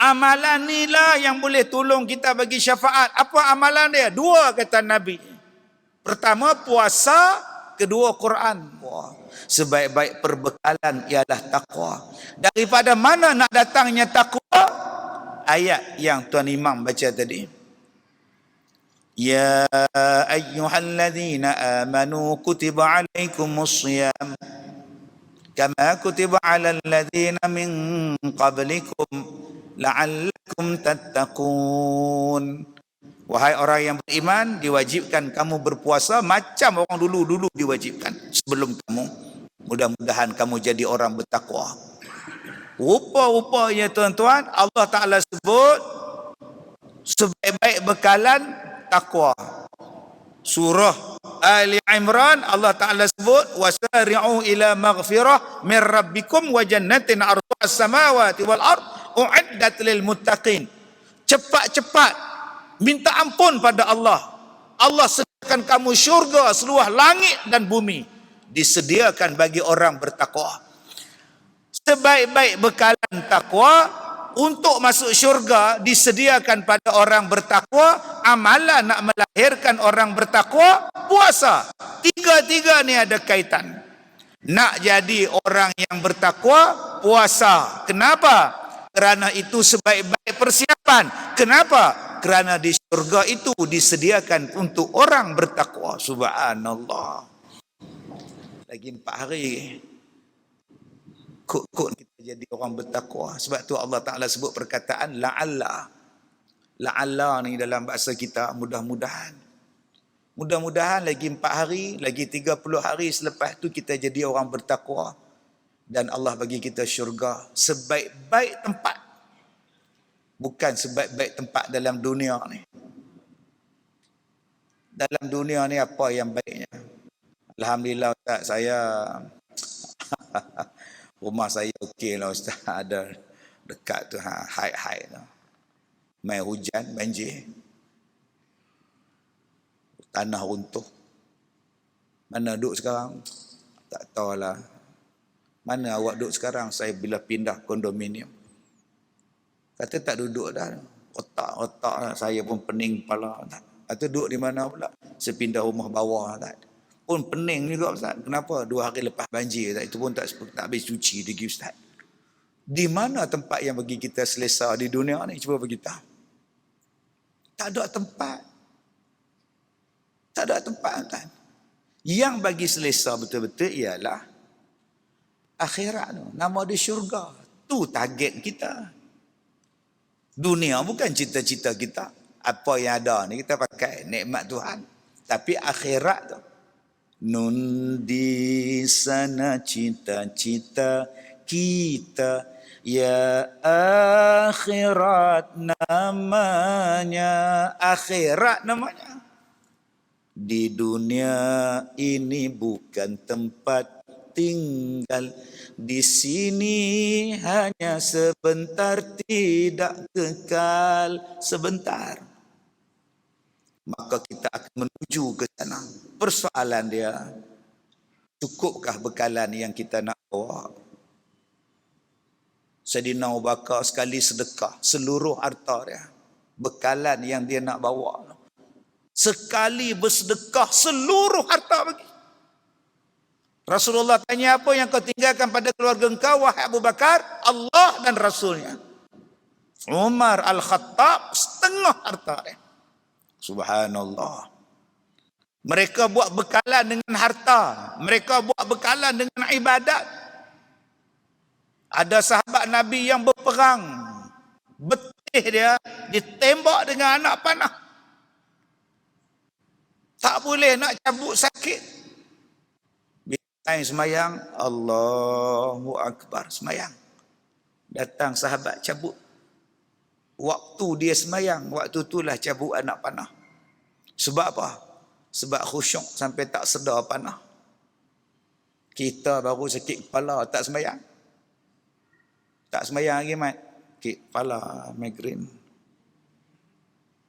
Amalan ni lah yang boleh tolong kita bagi syafaat. Apa amalan dia? Dua kata Nabi. Pertama puasa, kedua Quran. Wah, sebaik-baik perbekalan ialah takwa. Daripada mana nak datangnya takwa? Ayat yang Tuan Imam baca tadi. Ya ayyuhalladzina amanu kutiba alaikumus shiyam kama kutiba alal ladzina min qablikum la'allakum tattaqun. Wahai orang yang beriman, diwajibkan kamu berpuasa macam orang dulu-dulu diwajibkan sebelum kamu. Mudah-mudahan kamu jadi orang bertakwa. Rupa-rupanya tuan-tuan, Allah Ta'ala sebut sebaik-baik bekalan takwa. Surah Ali Imran Allah Ta'ala sebut wasari'u ila maghfirah min rabbikum wa jannatin arduha as-samawati wal ard u'iddat lil muttaqin. Cepat-cepat minta ampun pada Allah. Allah sediakan kamu syurga seluas langit dan bumi, disediakan bagi orang bertakwa. Sebaik-baik bekalan takwa untuk masuk syurga disediakan pada orang bertakwa. Amalan nak melahirkan orang bertakwa, puasa. Tiga-tiga ni ada kaitan. Nak jadi orang yang bertakwa, puasa. Kenapa? Kerana itu sebaik-baik persiapan. Kenapa? Kerana di syurga itu disediakan untuk orang bertakwa. Subhanallah. Lagi 4 hari. Kok kita jadi orang bertakwa. Sebab tu Allah Ta'ala sebut perkataan la'alla. La'alla ni dalam bahasa kita mudah-mudahan. Mudah-mudahan lagi 4 hari, lagi 30 hari selepas tu kita jadi orang bertakwa. Dan Allah bagi kita syurga. Sebaik-baik tempat. Bukan sebaik-baik tempat dalam dunia ni. Dalam dunia ni apa yang baiknya? Alhamdulillah Ustaz, saya rumah saya okey lah Ustaz. Ada dekat tu high tu. Mai hujan, banjir. Tanah runtuh. Mana duduk sekarang? Tak tahulah. Mana awak duduk sekarang? Saya bila pindah kondominium. Kata tak duduk dah. Otak saya pun pening kepala. Kata duduk di mana pula? Saya pindah rumah bawah. Tak. Pun pening juga Ustaz. Kenapa? 2 hari lepas banjir. Tak. Itu pun tak habis cuci lagi Ustaz. Di mana tempat yang bagi kita selesa di dunia ni? Cuba bagi tahu. Tak ada tempat. Tak ada tempat Ustaz. Yang bagi selesa betul-betul ialah akhirat tu. Nama dia syurga. Tu target kita. Dunia bukan cita-cita kita. Apa yang ada ni kita pakai nikmat Tuhan. Tapi akhirat tu. Nun di sana cita-cita kita. Ya akhirat namanya. Akhirat namanya. Di dunia ini bukan tempat tinggal. Di sini hanya sebentar, tidak kekal sebentar. Maka kita akan menuju ke sana. Persoalan dia, cukupkah bekalan yang kita nak bawa? Sayyidina Abu Bakar sekali sedekah seluruh harta dia. Bekalan yang dia nak bawa. Sekali bersedekah seluruh harta bagi. Rasulullah tanya, apa yang kau tinggalkan pada keluarga engkau wahai Abu Bakar? Allah dan Rasulnya. Umar Al-Khattab setengah harta dia. Subhanallah. Mereka buat bekalan dengan harta. Mereka buat bekalan dengan ibadat. Ada sahabat Nabi yang berperang. Betih dia ditembak dengan anak panah. Tak boleh nak cabut sakit. Bila semayang, Allahu Akbar, semayang. Datang sahabat cabut. Waktu dia semayang, waktu itulah cabut anak panah. Sebab apa? Sebab khusyuk sampai tak sedar panah. Kita baru sakit kepala, tak semayang. Tak semayang lagi, Mat. Sakit kepala, migrain.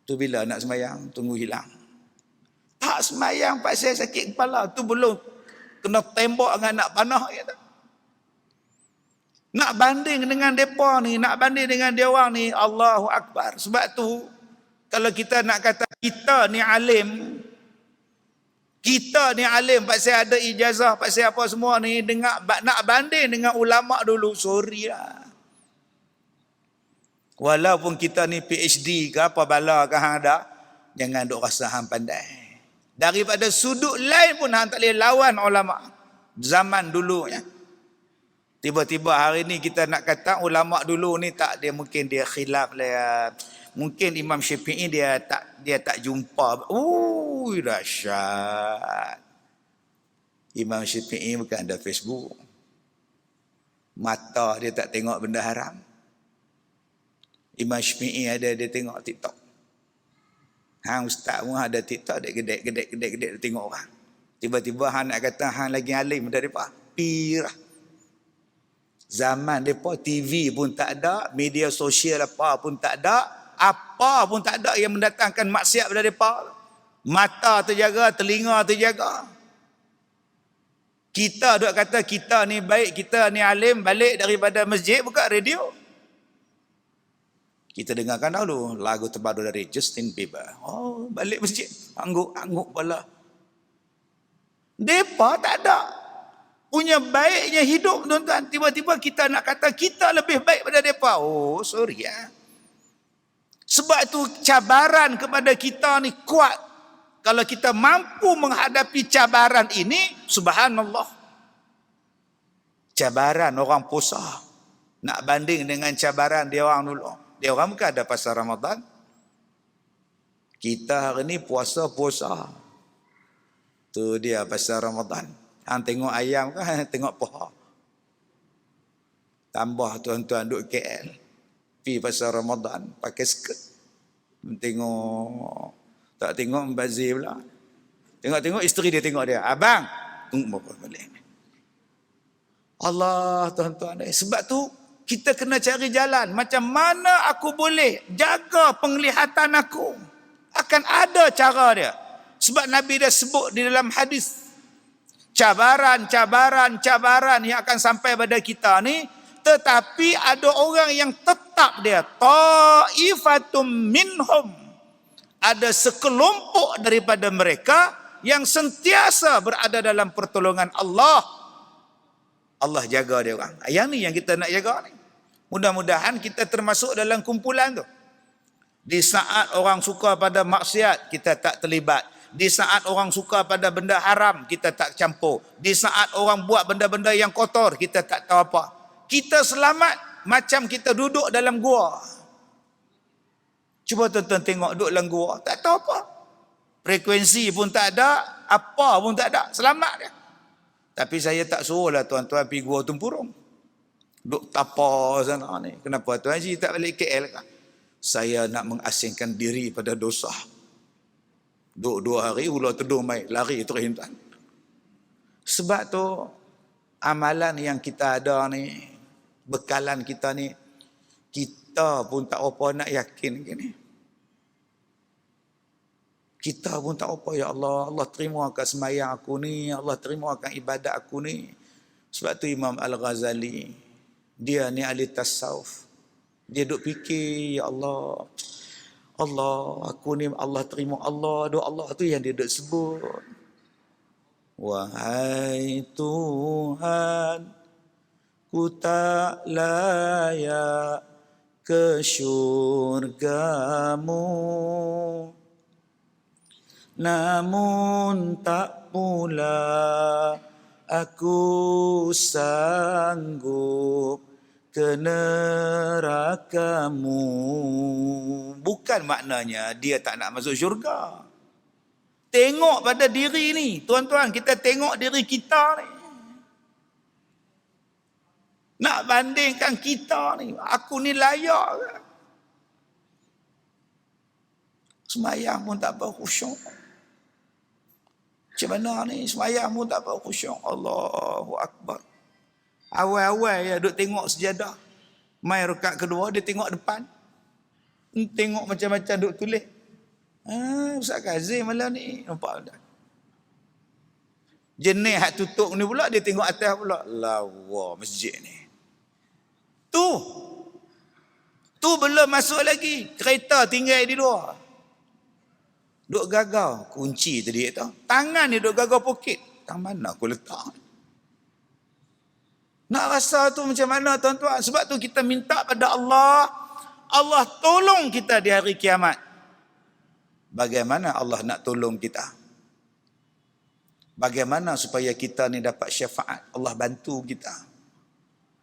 Tu bila nak semayang, tunggu hilang. Tak semayang pasal sakit kepala. Tu belum kena tembak dengan anak panah. Nak banding dengan depa ni, nak banding dengan dia orang ni, Allahu Akbar. Sebab tu kalau kita nak kata kita ni alim pasal ada ijazah, pasal apa semua ni, nak banding dengan ulama dulu, sorry lah. Walaupun kita ni PhD ke apa bala ke hang ada, jangan duk rasa hang pandai. Daripada sudut lain pun hang tak boleh lawan ulama zaman dulu ya. Tiba-tiba hari ni kita nak kata ulama dulu ni tak, dia mungkin dia khilaf lah. Mungkin Imam Syafi'i dia tak jumpa. Dahsyat. Imam Syafi'i bukan ada Facebook. Mata dia tak tengok benda haram. Imam Syafi'i ada dia tengok TikTok. Hang ustaz pun ada TikTok, dia gedek dia tengok orang. Tiba-tiba hang nak kata hang lagi alim daripada pirah. Zaman depa TV pun tak ada, media sosial apa pun tak ada, apa pun tak ada yang mendatangkan maksiat pada depa. Mata terjaga, telinga terjaga. Kita duk kata kita ni baik, kita ni alim, balik daripada masjid buka radio. Kita dengarkan dulu lagu terbaru dari Justin Bieber. Oh, balik masjid, angguk pula. Depa tak ada. Punya baiknya hidup, tuan-tuan. Tiba-tiba kita nak kata kita lebih baik pada mereka. Oh, sorry ya. Sebab itu cabaran kepada kita ni kuat. Kalau kita mampu menghadapi cabaran ini, subhanallah. Cabaran orang puasa. Nak banding dengan cabaran dia orang dulu. Dia orang bukan ada pasal Ramadan. Kita hari ni puasa-puasa. Tu dia pasal Ramadan. Hang tengok ayam kan, tengok pohon. Tambah tuan-tuan duduk KL. Pergi pasal Ramadan, pakai skirt. Tak tengok membazir pula. Tengok isteri dia tengok dia. Abang, tunggu balik. Allah tuan-tuan. Sebab tu, kita kena cari jalan. Macam mana aku boleh jaga penglihatan aku. Akan ada cara dia. Sebab Nabi dah sebut di dalam hadis. Cabaran yang akan sampai pada kita ni, tetapi ada orang yang tetap dia, ta'ifatum minhum, ada sekelompok daripada mereka yang sentiasa berada dalam pertolongan Allah. Allah jaga dia orang. Yang ni yang kita nak jaga ni. Mudah-mudahan kita termasuk dalam kumpulan tu. Di saat orang suka pada maksiat, kita tak terlibat. Di saat orang suka pada benda haram, kita tak campur. Di saat orang buat benda-benda yang kotor, kita tak tahu apa. Kita selamat macam kita duduk dalam gua. Cuba tuan-tuan tengok duduk dalam gua, tak tahu apa. Frekuensi pun tak ada, apa pun tak ada. Selamat dia. Tapi saya tak suruhlah tuan-tuan pergi gua Tempurung. Duduk tapa sana ni. Kenapa Tuan Haji tak balik KL kan? Saya nak mengasingkan diri pada dosa. Duduk 2 hari, ular teduh mai, lari terus tuan. Sebab tu, amalan yang kita ada ni, bekalan kita ni, kita pun tak apa nak yakin gini. Kita pun tak apa, ya Allah, Allah terima akan sembahyang aku ni, Allah terima akan ibadat aku ni. Sebab tu Imam Al-Ghazali, dia ni ahli tasawuf. Dia duk fikir, ya Allah, aku ni Allah terima Allah, doa Allah tu yang dia duk sebut. Wahai Tuhan, ku tak layak ke syurgamu, namun tak pula aku sanggup ke nerakamu. Bukan maknanya dia tak nak masuk syurga. Tengok pada diri ni. Tuan-tuan, kita tengok diri kita ni. Nak bandingkan kita ni. Aku ni layak ke? Sembahyang pun tak apa khusyuk. Macam mana ni? Sembahyang pun tak apa khusyuk. Allahu Akbar. Awal-awal ya duk tengok sejadah. Mai rakaat kedua dia tengok depan. Tengok macam-macam duk tulis. Ustaz Kazim malam ni nampak tak? Jenis hak tutup ni pula dia tengok atas pula. Lawa masjid ni. Tu. Tu belum masuk lagi. Kereta tinggal di luar. Duk gagau. Kunci tadi tu. Tangan dia duk gagau poket. Tang mana aku letak? Nak rasa tu macam mana tuan-tuan? Sebab tu kita minta pada Allah. Allah tolong kita di hari kiamat. Bagaimana Allah nak tolong kita? Bagaimana supaya kita ni dapat syafaat? Allah bantu kita.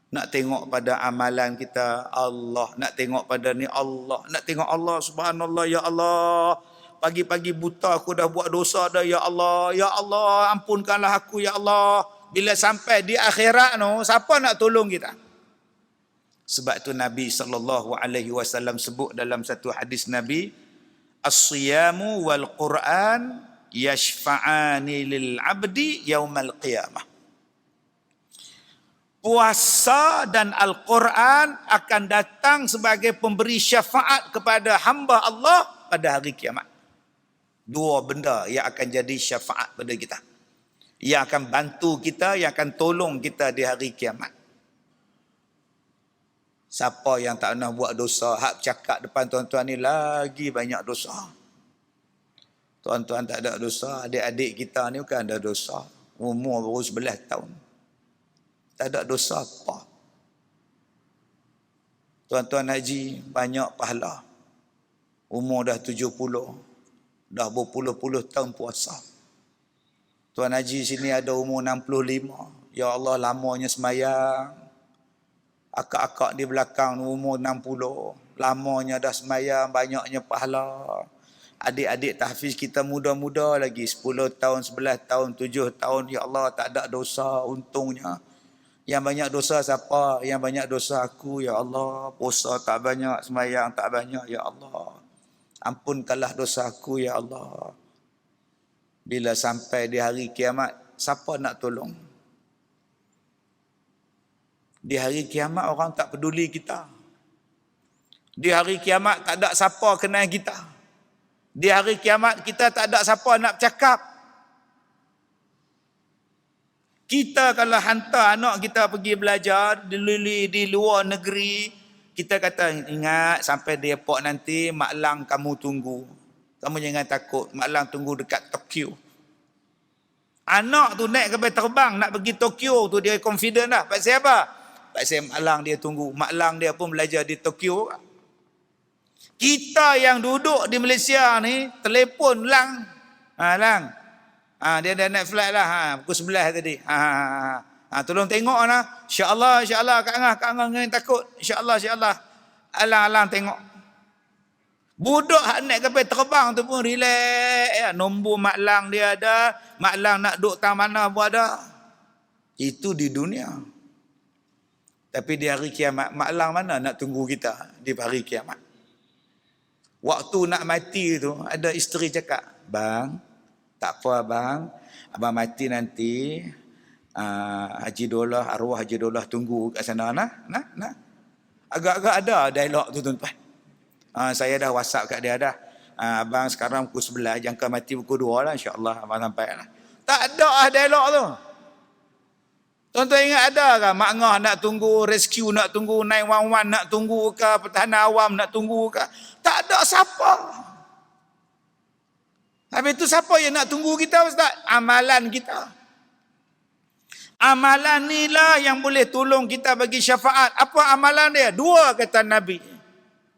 Nak tengok pada amalan kita, Allah. Nak tengok pada ni, Allah. Nak tengok Allah, subhanallah, ya Allah. Pagi-pagi buta aku dah buat dosa dah, ya Allah. Ya Allah, ampunkanlah aku, ya Allah. Bila sampai di akhirat no, siapa nak tolong kita? Sebab tu Nabi SAW sebut dalam satu hadis Nabi, as-siyamu wal Qur'an yashfa'ani lil abdi yaumal qiyamah. Puasa dan Al-Quran akan datang sebagai pemberi syafaat kepada hamba Allah pada hari kiamat. Dua benda yang akan jadi syafaat pada kita. Yang akan bantu kita, yang akan tolong kita di hari kiamat. Siapa yang tak pernah buat dosa, hak cakap depan tuan-tuan ni lagi banyak dosa. Tuan-tuan tak ada dosa, adik-adik kita ni bukan ada dosa. Umur baru 11 tahun. Tak ada dosa apa. Tuan-tuan haji banyak pahala. Umur dah 70. Dah berpuluh-puluh tahun puasa. Tuan haji sini ada umur 65. Ya Allah, lamanya semayang. Akak-akak di belakang umur 60. Lamanya dah semayang, banyaknya pahala. Adik-adik tahfiz kita muda-muda lagi. 10 tahun, 11 tahun, 7 tahun. Ya Allah, tak ada dosa untungnya. Yang banyak dosa siapa? Yang banyak dosa aku, ya Allah. Puasa tak banyak, semayang tak banyak, ya Allah. Ampunkanlah dosa aku, ya Allah. Bila sampai di hari kiamat, siapa nak tolong? Di hari kiamat orang tak peduli kita. Di hari kiamat tak ada siapa kenal kita. Di hari kiamat kita tak ada siapa nak bercakap. Kita kalau hantar anak kita pergi belajar di luar negeri, kita kata ingat sampai di airport nanti Mak Lang kamu tunggu. Kamu jangan takut, Mak Lang tunggu dekat Tokyo. Anak tu naik kapal terbang nak pergi Tokyo tu dia confident dah. Pasal apa? Pasal Mak Lang dia tunggu. Mak Lang dia pun belajar di Tokyo. Kita yang duduk di Malaysia ni telefon Lang. Lang. Dia dah naik flight lah. Pukul 11 tadi. Tolong tengok lah. InsyaAllah, insyaAllah. Kak Angah jangan takut. InsyaAllah. Alang tengok. Budak hak naik kapal terbang tu pun relax. Nombor Mak Lang dia ada. Mak Lang nak duduk tang mana pun ada. Itu di dunia. Tapi di hari kiamat, Mak Lang mana nak tunggu kita di hari kiamat? Waktu nak mati tu, ada isteri cakap, bang, tak apa abang, abang mati nanti, Haji Dolah, arwah Haji Dolah tunggu kat sana. Nah. Agak-agak ada dialog tu tuan-tuan. Saya dah WhatsApp kat dia dah. Abang sekarang pukul 11, jangka mati pukul 2 lah, insyaAllah abang sampai lah. Tak ada dialog tu. Tuan-tuan ingat ada ke Mak Ngah nak tunggu, rescue nak tunggu, 911 nak tunggu ke, pertahanan awam nak tunggu ke? Tak ada siapa. Habis tu siapa yang nak tunggu kita Ustaz? Amalan kita. Amalan ni lah yang boleh tolong kita bagi syafaat. Apa amalan dia? Dua kata Nabi.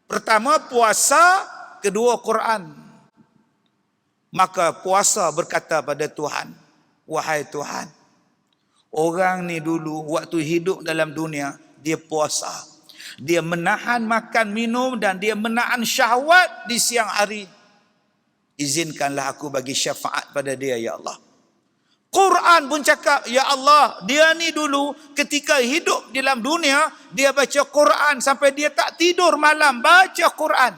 Pertama puasa, kedua Quran. Maka puasa berkata pada Tuhan, wahai Tuhan, orang ni dulu waktu hidup dalam dunia, dia puasa. Dia menahan makan minum dan dia menahan syahwat di siang hari. Izinkanlah aku bagi syafaat pada dia, ya Allah. Quran pun cakap, ya Allah, dia ni dulu ketika hidup di dalam dunia, dia baca Quran sampai dia tak tidur malam, baca Quran.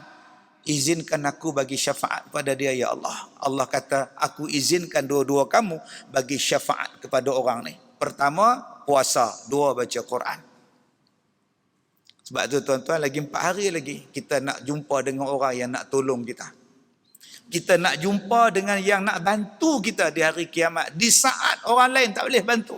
Izinkan aku bagi syafaat pada dia, ya Allah. Allah kata, aku izinkan dua-dua kamu bagi syafaat kepada orang ni. Pertama, puasa. Dua, baca Quran. Sebab tu tuan-tuan, lagi 4 hari lagi kita nak jumpa dengan orang yang nak tolong kita. Kita nak jumpa dengan yang nak bantu kita di hari kiamat. Di saat orang lain tak boleh bantu.